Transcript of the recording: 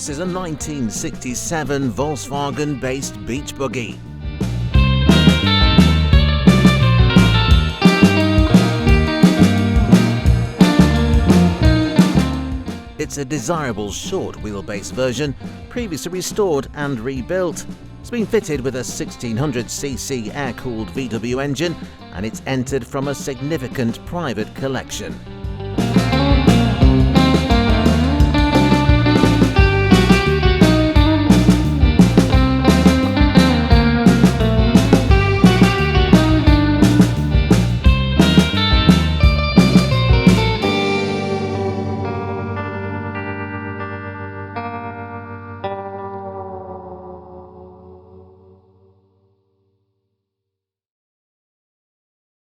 This is a 1967 Volkswagen-based beach buggy. It's a desirable short wheelbase version, previously restored and rebuilt. It's been fitted with a 1600cc air-cooled VW engine, and it's entered from a significant private collection.